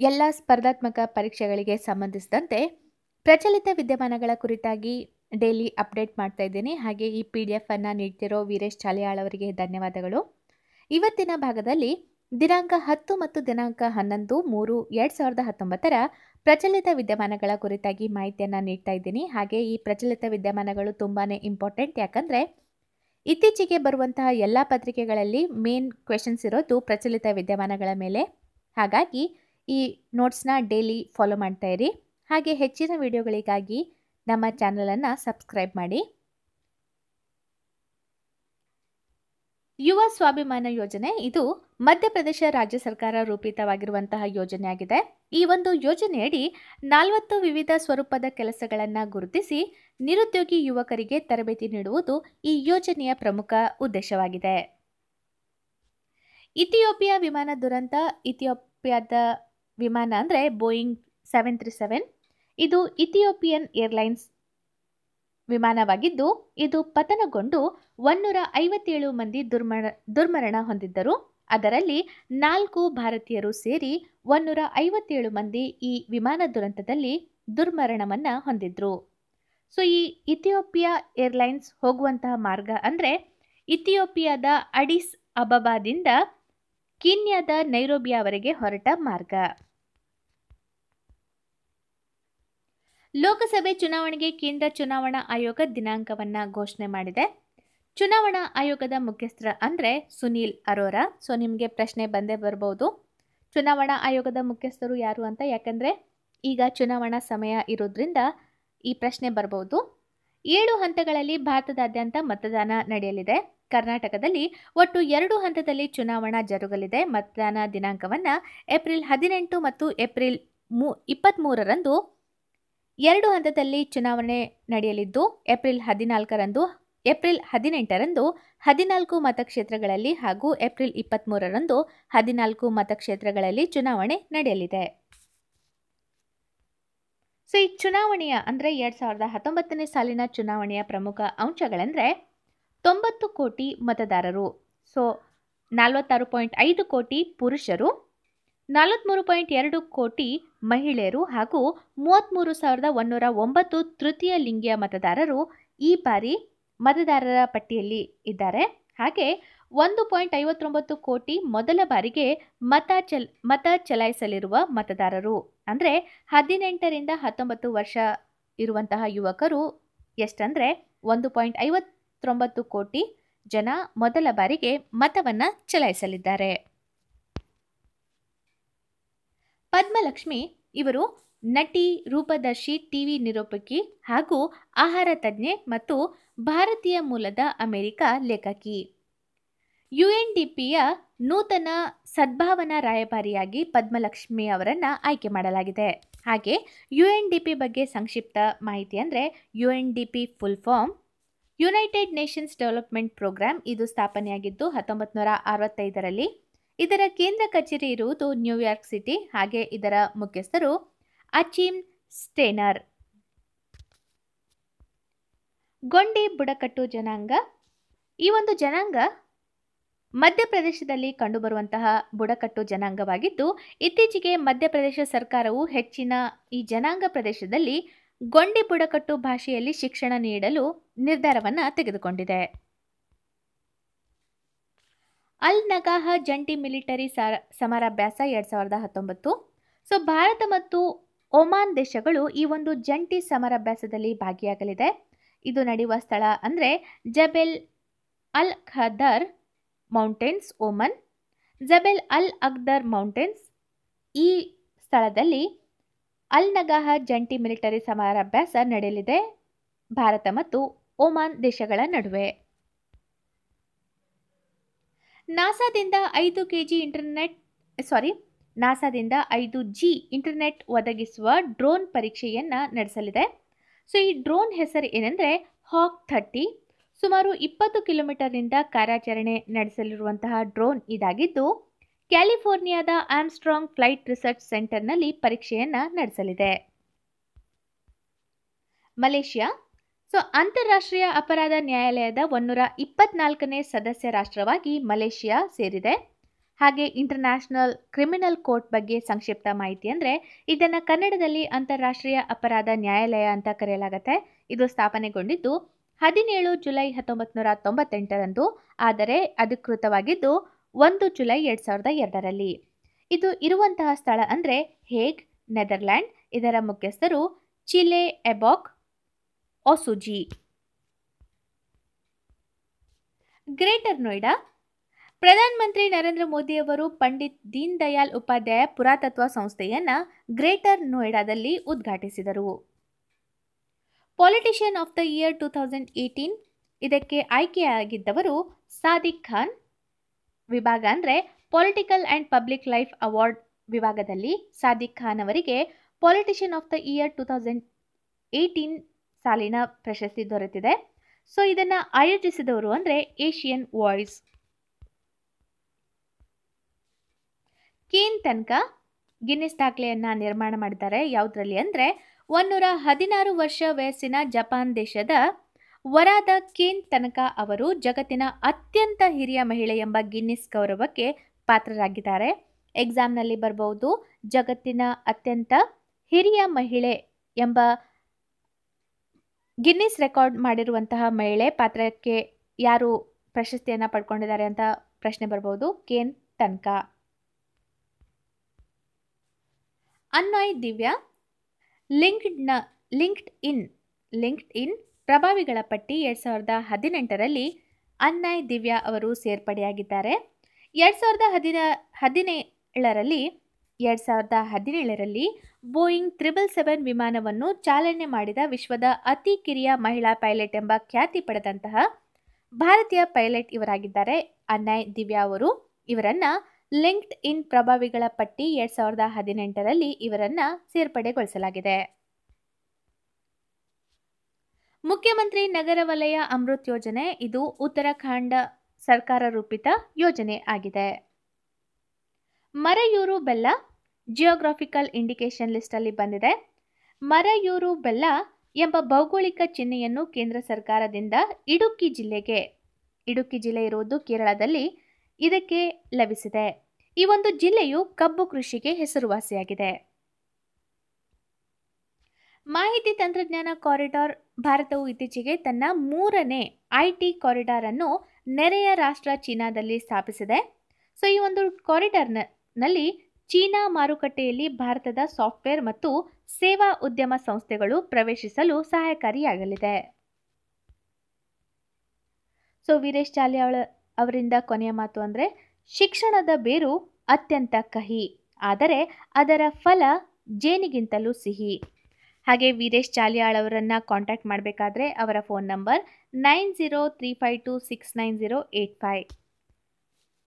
ಎಲ್ಲ ಸ್ಪರ್ಧಾತ್ಮಕ ಪರೀಕ್ಷೆಗಳಿಗೆ ಸಂಬಂಧಿಸಿದಂತೆ ಪ್ರಚಲಿತ ವಿದ್ಯಮಾನಗಳ ಕುರಿತಾಗಿ ಡೈಲಿ ಅಪ್ಡೇಟ್ ಮಾಡ್ತಾ ಇದ್ದೀನಿ. ಹಾಗೆ ಈ PDF ಅನ್ನು ನೀಡ್ತಿರೋ ವೀರೇಶ್ ಚಾಲಿಯಾಳ್ ಅವರಿಗೆ ಧನ್ಯವಾದಗಳು. ಇವತ್ತಿನ ಭಾಗದಲ್ಲಿ ದಿನಾಂಕ 10 ಮತ್ತು ದಿನಾಂಕ 11/3/2019 ಪ್ರಚಲಿತ ವಿದ್ಯಮಾನಗಳ ಕುರಿತಾಗಿ ಮಾಹಿತಿಯನ್ನು ನೀಡ್ತಾ ಇದ್ದೀನಿ. ಹಾಗೆ ಈ ಪ್ರಚಲಿತ ವಿದ್ಯಮಾನಗಳು ತುಂಬಾನೇ ಇಂಪಾರ್ಟೆಂಟ್. ಯಾಕಂದರೆ ಇತ್ತೀಚೆಗೆ ಬರುವಂತಹ ಎಲ್ಲ ಪತ್ರಿಕೆಗಳಲ್ಲಿ ಮೇನ್ ಕ್ವೆಶನ್ಸ್ ಇರೋದು ಪ್ರಚಲಿತ ವಿದ್ಯಮಾನಗಳ ಮೇಲೆ. ಹಾಗಾಗಿ ಈ ನೋಟ್ಸ್ನ ಡೈಲಿ ಫಾಲೋ ಮಾಡ್ತಾ ಇರಿ. ಹಾಗೆ ಹೆಚ್ಚಿನ ವಿಡಿಯೋಗಳಿಗಾಗಿ ನಮ್ಮ ಚಾನಲನ್ನು ಸಬ್ಸ್ಕ್ರೈಬ್ ಮಾಡಿ. ಯುವ ಸ್ವಾಭಿಮಾನ ಯೋಜನೆ ಇದು ಮಧ್ಯಪ್ರದೇಶ ರಾಜ್ಯ ಸರ್ಕಾರ ರೂಪಿತವಾಗಿರುವಂತಹ ಯೋಜನೆಯಾಗಿದೆ. ಈ ಒಂದು ಯೋಜನೆಯಡಿ 40 ವಿವಿಧ ಸ್ವರೂಪದ ಕೆಲಸಗಳನ್ನು ಗುರುತಿಸಿ ನಿರುದ್ಯೋಗಿ ಯುವಕರಿಗೆ ತರಬೇತಿ ನೀಡುವುದು ಈ ಯೋಜನೆಯ ಪ್ರಮುಖ ಉದ್ದೇಶವಾಗಿದೆ. ಇಥಿಯೋಪಿಯಾ ವಿಮಾನ ದುರಂತ. ಇಥಿಯೋಪಿಯಾದ ವಿಮಾನ ಅಂದರೆ ಬೋಯಿಂಗ್ 737. ಇದು ಇಥಿಯೋಪಿಯನ್ ಏರ್ಲೈನ್ಸ್ ವಿಮಾನವಾಗಿದ್ದು ಇದು ಪತನಗೊಂಡು 157 ಮಂದಿ ದುರ್ಮರಣ ಹೊಂದಿದ್ದರು. ಅದರಲ್ಲಿ 4 ಭಾರತೀಯರು ಸೇರಿ 157 ಮಂದಿ ಈ ವಿಮಾನ ದುರಂತದಲ್ಲಿ ದುರ್ಮರಣವನ್ನು ಹೊಂದಿದ್ರು. ಸೊ ಈ ಇಥಿಯೋಪಿಯಾ ಏರ್ಲೈನ್ಸ್ ಹೋಗುವಂತಹ ಮಾರ್ಗ ಅಂದರೆ ಇಥಿಯೋಪಿಯಾದ ಅಡಿಸ್ ಅಬಬಾದಿಂದ ಕೀನ್ಯಾದ ನೈರೋಬಿಯಾವರೆಗೆ ಹೊರಟ ಮಾರ್ಗ. ಲೋಕಸಭೆ ಚುನಾವಣೆಗೆ ಕೇಂದ್ರ ಚುನಾವಣಾ ಆಯೋಗ ದಿನಾಂಕವನ್ನು ಘೋಷಣೆ ಮಾಡಿದೆ. ಚುನಾವಣಾ ಆಯೋಗದ ಮುಖ್ಯಸ್ಥರ ಅಂದರೆ ಸುನೀಲ್ ಅರೋರಾ. ಸೊ ನಿಮಗೆ ಪ್ರಶ್ನೆ ಬಂದೇ ಬರಬಹುದು, ಚುನಾವಣಾ ಆಯೋಗದ ಮುಖ್ಯಸ್ಥರು ಯಾರು ಅಂತ. ಯಾಕಂದರೆ ಈಗ ಚುನಾವಣಾ ಸಮಯ ಇರೋದ್ರಿಂದ ಈ ಪ್ರಶ್ನೆ ಬರಬಹುದು. 7 ಹಂತಗಳಲ್ಲಿ ಭಾರತದಾದ್ಯಂತ ಮತದಾನ ನಡೆಯಲಿದೆ. ಕರ್ನಾಟಕದಲ್ಲಿ ಒಟ್ಟು 2 ಹಂತದಲ್ಲಿ ಚುನಾವಣಾ ಜರುಗಲಿದೆ. ಮತದಾನ ದಿನಾಂಕವನ್ನು ಏಪ್ರಿಲ್ 18 ಮತ್ತು ಏಪ್ರಿಲ್ 23ರಂದು 2 ಹಂತದಲ್ಲಿ ಚುನಾವಣೆ ನಡೆಯಲಿದ್ದು ಏಪ್ರಿಲ್ 14ರಂದು, ಏಪ್ರಿಲ್ 18ರಂದು 14 ಮತಕ್ಷೇತ್ರಗಳಲ್ಲಿ ಹಾಗೂ ಏಪ್ರಿಲ್ 23ರಂದು 14 ಮತಕ್ಷೇತ್ರಗಳಲ್ಲಿ ಚುನಾವಣೆ ನಡೆಯಲಿದೆ. ಸೊ ಈ ಚುನಾವಣೆಯ ಅಂದರೆ 2019ನೇ ಸಾಲಿನ ಚುನಾವಣೆಯ ಪ್ರಮುಖ ಅಂಶಗಳೆಂದರೆ 90 ಕೋಟಿ ಮತದಾರರು. ಸೊ 46.5 ಕೋಟಿ ಪುರುಷರು, 43.2 ಕೋಟಿ ಮಹಿಳೆಯರು ಹಾಗೂ 33,109 ತೃತೀಯ ಲಿಂಗಿಯ ಮತದಾರರು ಈ ಬಾರಿ ಮತದಾರರ ಪಟ್ಟಿಯಲ್ಲಿ ಇದ್ದಾರೆ. ಹಾಗೆ 1.59 ಕೋಟಿ ಮೊದಲ ಬಾರಿಗೆ ಮತ ಚಲಾಯಿಸಲಿರುವ ಮತದಾರರು ಅಂದರೆ 18ರಿಂದ 19 ವರ್ಷ ಇರುವಂತಹ ಯುವಕರು ಎಷ್ಟಂದರೆ 1.59 ಕೋಟಿ ಜನ ಮೊದಲ ಬಾರಿಗೆ ಮತವನ್ನು ಚಲಾಯಿಸಲಿದ್ದಾರೆ. ಪದ್ಮಲಕ್ಷ್ಮಿ ಇವರು ನಟಿ, ರೂಪದರ್ಶಿ, ಟಿವಿ ನಿರೂಪಕಿ ಹಾಗೂ ಆಹಾರ ತಜ್ಞೆ ಮತ್ತು ಭಾರತೀಯ ಮೂಲದ ಅಮೆರಿಕ ಲೇಖಕಿ. UNDPಯ ನೂತನ ಸದ್ಭಾವನಾ ರಾಯಭಾರಿಯಾಗಿ ಪದ್ಮಲಕ್ಷ್ಮಿ ಅವರನ್ನು ಆಯ್ಕೆ ಮಾಡಲಾಗಿದೆ. ಹಾಗೆ UNDP ಬಗ್ಗೆ ಸಂಕ್ಷಿಪ್ತ ಮಾಹಿತಿ ಅಂದರೆ UNDP full form United Nations Development Programme. ಇದು ಸ್ಥಾಪನೆಯಾಗಿದ್ದು 1965ರಲ್ಲಿ. ಇದರ ಕೇಂದ್ರ ಕಚೇರಿ ಇರುವುದು ನ್ಯೂಯಾರ್ಕ್ ಸಿಟಿ. ಹಾಗೆ ಇದರ ಮುಖ್ಯಸ್ಥರು ಅಚೀಮ್ ಸ್ಟೇನರ್. ಗೊಂಡಿ ಬುಡಕಟ್ಟು ಜನಾಂಗ. ಈ ಒಂದು ಜನಾಂಗ ಮಧ್ಯಪ್ರದೇಶದಲ್ಲಿ ಕಂಡುಬರುವಂತಹ ಬುಡಕಟ್ಟು ಜನಾಂಗವಾಗಿದ್ದು ಇತ್ತೀಚೆಗೆ ಮಧ್ಯಪ್ರದೇಶ ಸರ್ಕಾರವು ಹೆಚ್ಚಿನ ಈ ಜನಾಂಗ ಪ್ರದೇಶದಲ್ಲಿ ಗೊಂಡಿ ಬುಡಕಟ್ಟು ಭಾಷೆಯಲ್ಲಿ ಶಿಕ್ಷಣ ನೀಡಲು ನಿರ್ಧಾರವನ್ನು ತೆಗೆದುಕೊಂಡಿದೆ. ಅಲ್ ನಗಾಹ ಜಂಟಿ ಮಿಲಿಟರಿ ಸಮರಾಭ್ಯಾಸ 2019. ಸೊ ಭಾರತ ಮತ್ತು ಒಮಾನ್ ದೇಶಗಳು ಈ ಒಂದು ಜಂಟಿ ಸಮರಾಭ್ಯಾಸದಲ್ಲಿ ಭಾಗಿಯಾಗಲಿದೆ. ಇದು ನಡೆಯುವ ಸ್ಥಳ ಅಂದರೆ ಜಬೆಲ್ ಅಲ್ ಖದರ್ ಮೌಂಟೇನ್ಸ್, ಒಮನ್. ಜಬೆಲ್ ಅಲ್ ಅಖ್ದರ್ ಮೌಂಟೇನ್ಸ್. ಈ ಸ್ಥಳದಲ್ಲಿ ಅಲ್ ನಗಾಹ ಜಂಟಿ ಮಿಲಿಟರಿ ಸಮರಾಭ್ಯಾಸ ನಡೆಯಲಿದೆ ಭಾರತ ಮತ್ತು ಒಮಾನ್ ದೇಶಗಳ ನಡುವೆ. ನಾಸಾದಿಂದ 5G ಇಂಟರ್ನೆಟ್ ಒದಗಿಸುವ ಡ್ರೋನ್ ಪರೀಕ್ಷೆಯನ್ನು ನಡೆಸಲಿದೆ. ಸೊ ಈ ಡ್ರೋನ್ ಹೆಸರು ಏನೆಂದರೆ ಹಾಕ್ 30. ಸುಮಾರು 20 ಕಿಲೋಮೀಟರ್ನಿಂದ ಕಾರ್ಯಾಚರಣೆ ನಡೆಸಲಿರುವಂತಹ ಡ್ರೋನ್ ಇದಾಗಿದ್ದು ಕ್ಯಾಲಿಫೋರ್ನಿಯಾದ ಆರ್ಮ್ಸ್ಟ್ರಾಂಗ್ ಫ್ಲೈಟ್ ರಿಸರ್ಚ್ ಸೆಂಟರ್ನಲ್ಲಿ ಪರೀಕ್ಷೆಯನ್ನು ನಡೆಸಲಿದೆ. ಮಲೇಷಿಯಾ. ಸೊ ಅಂತಾರಾಷ್ಟ್ರೀಯ ಅಪರಾಧ ನ್ಯಾಯಾಲಯದ 124ನೇ ಸದಸ್ಯ ರಾಷ್ಟ್ರವಾಗಿ ಮಲೇಷಿಯಾ ಸೇರಿದೆ. ಹಾಗೆ ಇಂಟರ್ನ್ಯಾಷನಲ್ ಕ್ರಿಮಿನಲ್ ಕೋರ್ಟ್ ಬಗ್ಗೆ ಸಂಕ್ಷಿಪ್ತ ಮಾಹಿತಿ ಅಂದರೆ ಇದನ್ನು ಕನ್ನಡದಲ್ಲಿ ಅಂತಾರಾಷ್ಟ್ರೀಯ ಅಪರಾಧ ನ್ಯಾಯಾಲಯ ಅಂತ ಕರೆಯಲಾಗುತ್ತೆ. ಇದು ಸ್ಥಾಪನೆಗೊಂಡಿದ್ದು 17 ಜುಲೈ 1998ರಂದು, ಆದರೆ ಅಧಿಕೃತವಾಗಿದ್ದು 1 ಜುಲೈ 2002ರಲ್ಲಿ. ಇದು ಇರುವಂತಹ ಸ್ಥಳ ಅಂದರೆ ಹೇಗ್, ನೆದರ್ಲ್ಯಾಂಡ್. ಇದರ ಮುಖ್ಯಸ್ಥರು ಚಿಲೆ ಎಬಾಕ್ ಒಸುಜಿ. ಗ್ರೇಟರ್ ನೋಯ್ಡಾ. ಪ್ರಧಾನಮಂತ್ರಿ ನರೇಂದ್ರ ಮೋದಿಯವರು ಪಂಡಿತ್ ದೀನ್ ದಯಾಳ್ ಉಪಾಧ್ಯಾಯ ಪುರಾತತ್ವ ಸಂಸ್ಥೆಯನ್ನು ಗ್ರೇಟರ್ ನೋಯ್ಡಾದಲ್ಲಿ ಉದ್ಘಾಟಿಸಿದರು. ಪೊಲಿಟಿಷಿಯನ್ ಆಫ್ ದ ಇಯರ್ 2018 ಇದಕ್ಕೆ ಆಯ್ಕೆಯಾಗಿದ್ದವರು ಸಾದಿಕ್ ಖಾನ್. ವಿಭಾಗ ಅಂದರೆ political and public life award ವಿಭಾಗದಲ್ಲಿ ಸಾದಿಕ್ ಖಾನ್ ಅವರಿಗೆ ಪೊಲಿಟಿಷಿಯನ್ ಆಫ್ ದ ಇಯರ್ 2018 ಸಾಲಿನ ಪ್ರಶಸ್ತಿ ದೊರೆತಿದೆ. ಸೊ ಇದನ್ನು ಆಯೋಜಿಸಿದವರು ಅಂದರೆ ಏಷಿಯನ್ ವಾಯ್ಸ್. ಕೇನ್ ತನಕ ಗಿನ್ನಿಸ್ ದಾಖಲೆಯನ್ನು ನಿರ್ಮಾಣ ಮಾಡಿದ್ದಾರೆ. ಯಾವುದರಲ್ಲಿ ಅಂದರೆ 116 ವರ್ಷ ವಯಸ್ಸಿನ ಜಪಾನ್ ದೇಶದ ವರಾದ ಕೇನ್ ತನಕ ಅವರು ಜಗತ್ತಿನ ಅತ್ಯಂತ ಹಿರಿಯ ಮಹಿಳೆ ಎಂಬ ಗಿನ್ನಿಸ್ ಗೌರವಕ್ಕೆ ಪಾತ್ರರಾಗಿದ್ದಾರೆ. ಎಕ್ಸಾಮ್ನಲ್ಲಿ ಬರಬಹುದು, ಜಗತ್ತಿನ ಅತ್ಯಂತ ಹಿರಿಯ ಮಹಿಳೆ ಎಂಬ ಗಿನ್ನಿಸ್ ರೆಕಾರ್ಡ್ ಮಾಡಿರುವಂತಹ ಮಹಿಳೆ ಪಾತ್ರಕ್ಕೆ ಯಾರು ಪ್ರಶಸ್ತಿಯನ್ನು ಪಡ್ಕೊಂಡಿದ್ದಾರೆ ಅಂತ ಪ್ರಶ್ನೆ ಬರಬಹುದು. ಕೇನ್ ತನಕ. ಅನ್ನಾಯ್ ದಿವ್ಯಾ. ಲಿಂಕ್ಡ್ ಇನ್ ಪ್ರಭಾವಿಗಳ ಪಟ್ಟಿ 2018ರಲ್ಲಿ ಅನ್ನಾಯ್ ದಿವ್ಯಾ ಅವರು ಸೇರ್ಪಡೆಯಾಗಿದ್ದಾರೆ. 2017ರಲ್ಲಿ ಬೋಯಿಂಗ್ 777 ವಿಮಾನವನ್ನು ಚಾಲನೆ ಮಾಡಿದ ವಿಶ್ವದ ಅತಿ ಕಿರಿಯ ಮಹಿಳಾ ಪೈಲಟ್ ಎಂಬ ಖ್ಯಾತಿ ಪಡೆದಂತಹ ಭಾರತೀಯ ಪೈಲಟ್ ಇವರಾಗಿದ್ದಾರೆ ಅನ್ನಾಯ್ ದಿವ್ಯಾ ಅವರು. ಇವರನ್ನು ಲಿಂಕ್ಡ್ ಇನ್ ಪ್ರಭಾವಿಗಳ ಪಟ್ಟಿ 2018ರಲ್ಲಿ ಇವರನ್ನು ಸೇರ್ಪಡೆಗೊಳಿಸಲಾಗಿದೆ. ಮುಖ್ಯಮಂತ್ರಿ ನಗರ ವಲಯ ಅಮೃತ್ ಯೋಜನೆ ಇದು ಉತ್ತರಾಖಂಡ ಸರ್ಕಾರ ರೂಪಿತ ಯೋಜನೆ ಆಗಿದೆ. ಮರಯೂರು ಬೆಲ್ಲ ಜಿಯೋಗ್ರಾಫಿಕಲ್ ಇಂಡಿಕೇಶನ್ ಲಿಸ್ಟಲ್ಲಿ ಬಂದಿದೆ. ಮರಯೂರು ಬೆಲ್ಲ ಎಂಬ ಭೌಗೋಳಿಕ ಚಿಹ್ನೆಯನ್ನು ಕೇಂದ್ರ ಸರ್ಕಾರದಿಂದ ಇಡುಕ್ಕಿ ಜಿಲ್ಲೆ ಇರುವುದು ಕೇರಳದಲ್ಲಿ, ಇದಕ್ಕೆ ಲಭಿಸಿದೆ. ಈ ಒಂದು ಜಿಲ್ಲೆಯು ಕಬ್ಬು ಕೃಷಿಗೆ ಹೆಸರುವಾಸಿಯಾಗಿದೆ. ಮಾಹಿತಿ ತಂತ್ರಜ್ಞಾನ ಕಾರಿಡಾರ್. ಭಾರತವು ಇತ್ತೀಚೆಗೆ ತನ್ನ 3ನೇ ಐಟಿ ಕಾರಿಡಾರ್ ಅನ್ನು ನೆರೆಯ ರಾಷ್ಟ್ರ ಚೀನಾದಲ್ಲಿ ಸ್ಥಾಪಿಸಿದೆ. ಸೊ ಈ ಒಂದು ಕಾರಿಡಾರ್ನಲ್ಲಿ ಚೀನಾ ಮಾರುಕಟ್ಟೆಯಲ್ಲಿ ಭಾರತದ ಸಾಫ್ಟ್ವೇರ್ ಮತ್ತು ಸೇವಾ ಉದ್ಯಮ ಸಂಸ್ಥೆಗಳು ಪ್ರವೇಶಿಸಲು ಸಹಾಯಕಾರಿಯಾಗಲಿದೆ. ಸೊ ವೀರೇಶ್ ಚಾಲಿಯಾಳ್ ಅವರಿಂದ ಕೊನೆಯ ಮಾತು ಅಂದರೆ ಶಿಕ್ಷಣದ ಬೇರು ಅತ್ಯಂತ ಕಹಿ, ಆದರೆ ಅದರ ಫಲ ಜೇನಿಗಿಂತಲೂ ಸಿಹಿ. ಹಾಗೆ ವೀರೇಶ್ ಚಾಲಿಯಾಳ್ ಅವರನ್ನು ಕಾಂಟ್ಯಾಕ್ಟ್ ಮಾಡಬೇಕಾದ್ರೆ ಅವರ ಫೋನ್ ನಂಬರ್ 9035269085.